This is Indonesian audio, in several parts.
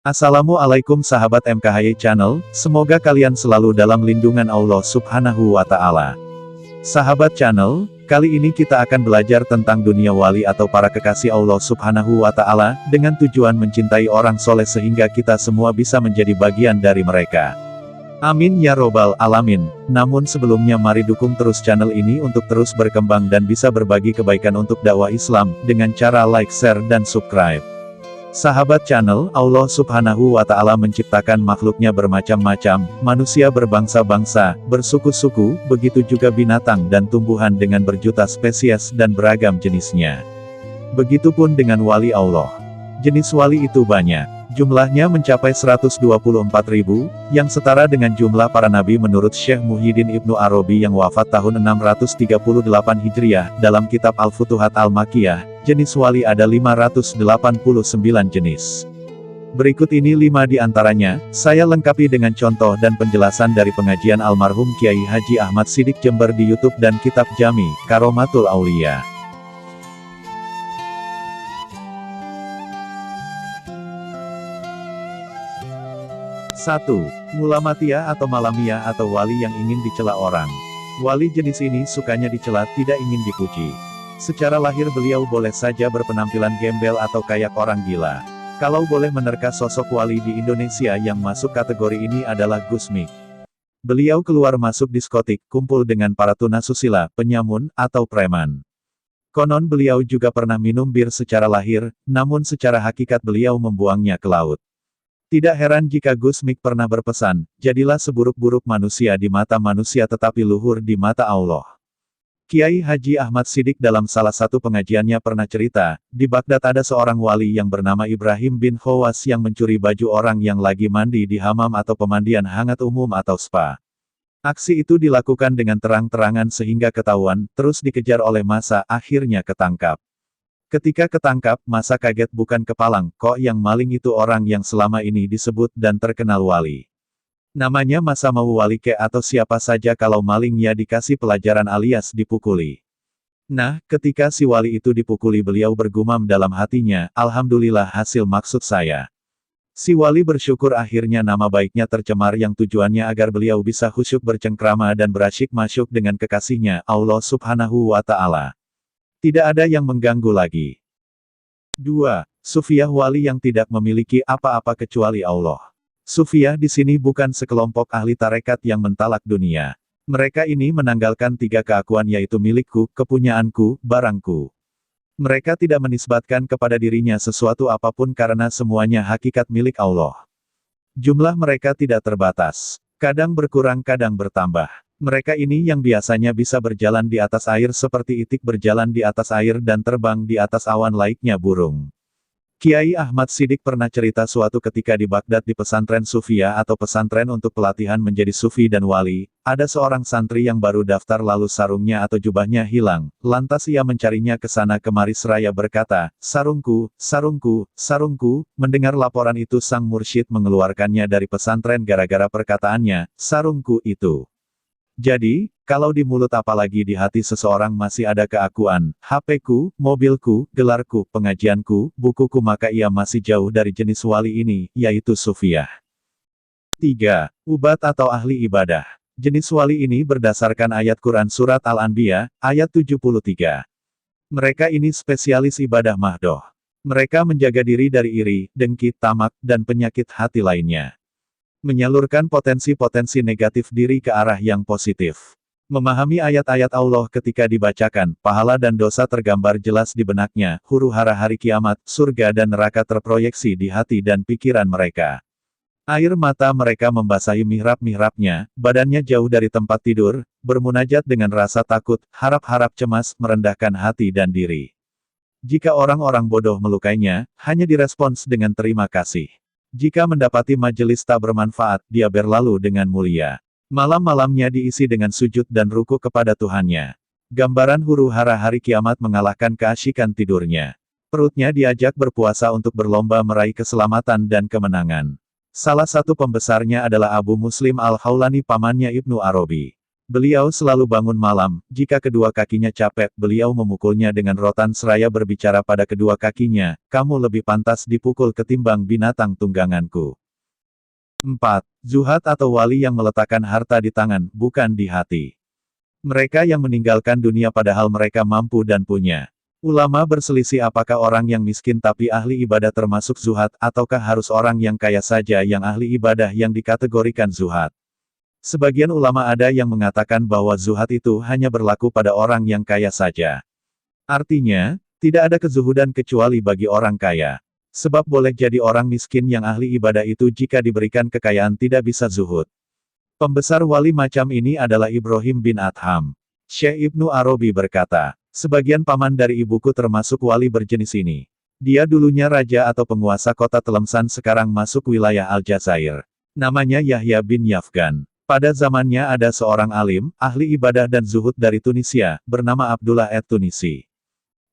Assalamualaikum sahabat MKHY Channel, semoga kalian selalu dalam lindungan Allah Subhanahu wa Ta'ala. Sahabat channel, kali ini kita akan belajar tentang dunia wali atau para kekasih Allah Subhanahu wa Ta'ala, dengan tujuan mencintai orang soleh sehingga kita semua bisa menjadi bagian dari mereka. Amin ya robbal alamin. Namun sebelumnya mari dukung terus channel ini untuk terus berkembang dan bisa berbagi kebaikan untuk dakwah Islam, dengan cara like, share, dan subscribe. Sahabat channel, Allah Subhanahu wa Ta'ala menciptakan makhluknya bermacam-macam, manusia berbangsa-bangsa, bersuku-suku, begitu juga binatang dan tumbuhan dengan berjuta spesies dan beragam jenisnya. Begitupun dengan wali Allah. Jenis wali itu banyak. Jumlahnya mencapai 124.000, yang setara dengan jumlah para nabi menurut Syekh Muhyiddin Ibnu Arabi yang wafat tahun 638 Hijriah, dalam kitab Al-Futuhat Al-Makkiyah, jenis wali ada 589 jenis. Berikut ini 5 di antaranya, saya lengkapi dengan contoh dan penjelasan dari pengajian almarhum Kiai Haji Ahmad Siddiq Jember di YouTube dan Kitab Jami, Karomatul Aulia. 1. Mulamatiyah atau malamiyah atau wali yang ingin dicela orang. Wali jenis ini sukanya dicela, tidak ingin dipuji. Secara lahir beliau boleh saja berpenampilan gembel atau kayak orang gila. Kalau boleh menerka sosok wali di Indonesia yang masuk kategori ini adalah Gus Mik. Beliau keluar masuk diskotik, kumpul dengan para tunasusila, penyamun, atau preman. Konon beliau juga pernah minum bir secara lahir, namun secara hakikat beliau membuangnya ke laut. Tidak heran jika Gus Mik pernah berpesan, jadilah seburuk-buruk manusia di mata manusia tetapi luhur di mata Allah. Kiai Haji Ahmad Siddiq dalam salah satu pengajiannya pernah cerita, di Baghdad ada seorang wali yang bernama Ibrahim bin Khawas yang mencuri baju orang yang lagi mandi di hammam atau pemandian hangat umum atau spa. Aksi itu dilakukan dengan terang-terangan sehingga ketahuan, terus dikejar oleh massa, akhirnya ketangkap. Ketika ketangkap, massa kaget bukan kepalang, kok yang maling itu orang yang selama ini disebut dan terkenal wali. Namanya massa mau wali ke atau siapa saja kalau maling ya dikasih pelajaran alias dipukuli. Nah, ketika si wali itu dipukuli beliau bergumam dalam hatinya, Alhamdulillah hasil maksud saya. Si wali bersyukur akhirnya nama baiknya tercemar yang tujuannya agar beliau bisa khusyuk bercengkrama dan berasyik masyuk dengan kekasihnya, Allah Subhanahu wa Ta'ala. Tidak ada yang mengganggu lagi. 2. Sufiyah wali yang tidak memiliki apa-apa kecuali Allah. Sufiyah di sini bukan sekelompok ahli tarekat yang mentalak dunia. Mereka ini menanggalkan 3 keakuan yaitu milikku, kepunyaanku, barangku. Mereka tidak menisbatkan kepada dirinya sesuatu apapun karena semuanya hakikat milik Allah. Jumlah mereka tidak terbatas. Kadang berkurang kadang bertambah. Mereka ini yang biasanya bisa berjalan di atas air seperti itik berjalan di atas air dan terbang di atas awan laiknya burung. Kiai Ahmad Siddiq pernah cerita suatu ketika di Baghdad di pesantren Sufiyah atau pesantren untuk pelatihan menjadi sufi dan wali, ada seorang santri yang baru daftar lalu sarungnya atau jubahnya hilang, lantas ia mencarinya ke sana kemari seraya berkata, sarungku, sarungku, sarungku. Mendengar laporan itu sang mursyid mengeluarkannya dari pesantren gara-gara perkataannya, sarungku itu. Jadi, kalau di mulut apalagi di hati seseorang masih ada keakuan, HP-ku, mobilku, gelarku, pengajianku, bukuku maka ia masih jauh dari jenis wali ini, yaitu Sufiyah. 3. Ubat atau ahli ibadah. Jenis wali ini berdasarkan ayat Quran Surat Al-Anbiya, ayat 73. Mereka ini spesialis ibadah mahdoh. Mereka menjaga diri dari iri, dengki, tamak, dan penyakit hati lainnya. Menyalurkan potensi-potensi negatif diri ke arah yang positif. Memahami ayat-ayat Allah ketika dibacakan, pahala dan dosa tergambar jelas di benaknya, huru-hara hari kiamat, surga dan neraka terproyeksi di hati dan pikiran mereka. Air mata mereka membasahi mihrab-mihrabnya, badannya jauh dari tempat tidur, bermunajat dengan rasa takut, harap-harap cemas, merendahkan hati dan diri. Jika orang-orang bodoh melukainya, hanya direspons dengan terima kasih. Jika mendapati majelis tak bermanfaat, dia berlalu dengan mulia. Malam-malamnya diisi dengan sujud dan ruku kepada Tuhannya. Gambaran huru-hara hari kiamat mengalahkan keasyikan tidurnya. Perutnya diajak berpuasa untuk berlomba meraih keselamatan dan kemenangan. Salah satu pembesarnya adalah Abu Muslim Al-Khawlani pamannya Ibnu Arabi. Beliau selalu bangun malam, jika kedua kakinya capek, beliau memukulnya dengan rotan seraya berbicara pada kedua kakinya, kamu lebih pantas dipukul ketimbang binatang tungganganku. 4. Zuhad atau wali yang meletakkan harta di tangan, bukan di hati. Mereka yang meninggalkan dunia padahal mereka mampu dan punya. Ulama berselisih apakah orang yang miskin tapi ahli ibadah termasuk zuhad, ataukah harus orang yang kaya saja yang ahli ibadah yang dikategorikan zuhad. Sebagian ulama ada yang mengatakan bahwa zuhad itu hanya berlaku pada orang yang kaya saja. Artinya, tidak ada kezuhudan kecuali bagi orang kaya. Sebab boleh jadi orang miskin yang ahli ibadah itu jika diberikan kekayaan tidak bisa zuhud. Pembesar wali macam ini adalah Ibrahim bin Adham. Syekh Ibnu Arabi berkata, sebagian paman dari ibuku termasuk wali berjenis ini. Dia dulunya raja atau penguasa kota Tlemcen sekarang masuk wilayah Aljazair. Namanya Yahya bin Yafgan. Pada zamannya ada seorang alim, ahli ibadah dan zuhud dari Tunisia, bernama Abdullah et-Tunisi.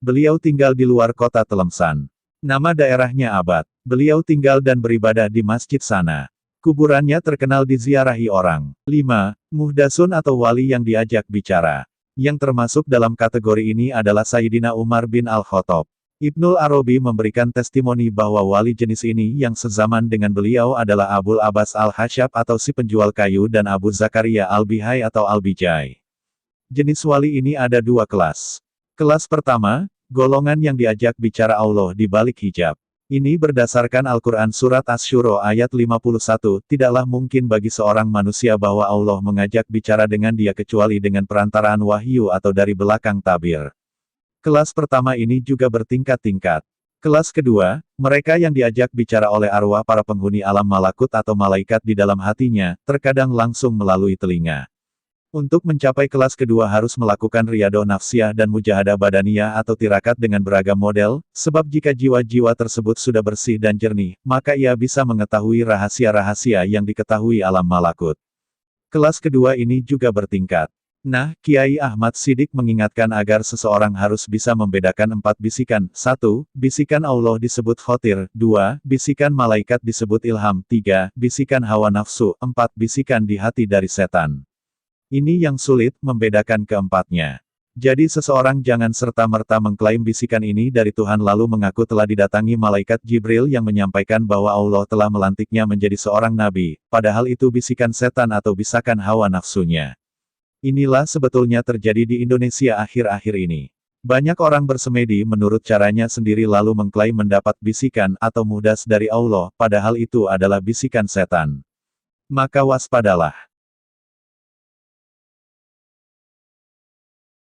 Beliau tinggal di luar kota Tlemcen. Nama daerahnya Abad. Beliau tinggal dan beribadah di masjid sana. Kuburannya terkenal diziarahi orang. 5. Muhdasun atau wali yang diajak bicara. Yang termasuk dalam kategori ini adalah Sayyidina Umar bin Al-Khattab. Ibnul Arabi memberikan testimoni bahwa wali jenis ini yang sezaman dengan beliau adalah Abul Abbas Al-Hasyab atau si penjual kayu dan Abu Zakaria Al-Bihai atau Al-Bijai. Jenis wali ini ada dua kelas. Kelas pertama, golongan yang diajak bicara Allah di balik hijab. Ini berdasarkan Al-Quran Surat Asy-Syura ayat 51, tidaklah mungkin bagi seorang manusia bahwa Allah mengajak bicara dengan dia kecuali dengan perantaraan wahyu atau dari belakang tabir. Kelas pertama ini juga bertingkat-tingkat. Kelas kedua, mereka yang diajak bicara oleh arwah para penghuni alam malakut atau malaikat di dalam hatinya, terkadang langsung melalui telinga. Untuk mencapai kelas kedua harus melakukan riyadhah nafsiyah dan mujahadah badaniyah atau tirakat dengan beragam model, sebab jika jiwa-jiwa tersebut sudah bersih dan jernih, maka ia bisa mengetahui rahasia-rahasia yang diketahui alam malakut. Kelas kedua ini juga bertingkat. Nah, Kiai Ahmad Siddiq mengingatkan agar seseorang harus bisa membedakan 4 bisikan. 1. Bisikan Allah disebut khotir. 2. Bisikan malaikat disebut ilham. 3. Bisikan hawa nafsu. 4. Bisikan di hati dari setan. Ini yang sulit, membedakan keempatnya. Jadi seseorang jangan serta-merta mengklaim bisikan ini dari Tuhan lalu mengaku telah didatangi malaikat Jibril yang menyampaikan bahwa Allah telah melantiknya menjadi seorang nabi, padahal itu bisikan setan atau bisikan hawa nafsunya. Inilah sebetulnya terjadi di Indonesia akhir-akhir ini. Banyak orang bersemedi menurut caranya sendiri lalu mengklaim mendapat bisikan atau muhdas dari Allah, padahal itu adalah bisikan setan. Maka waspadalah.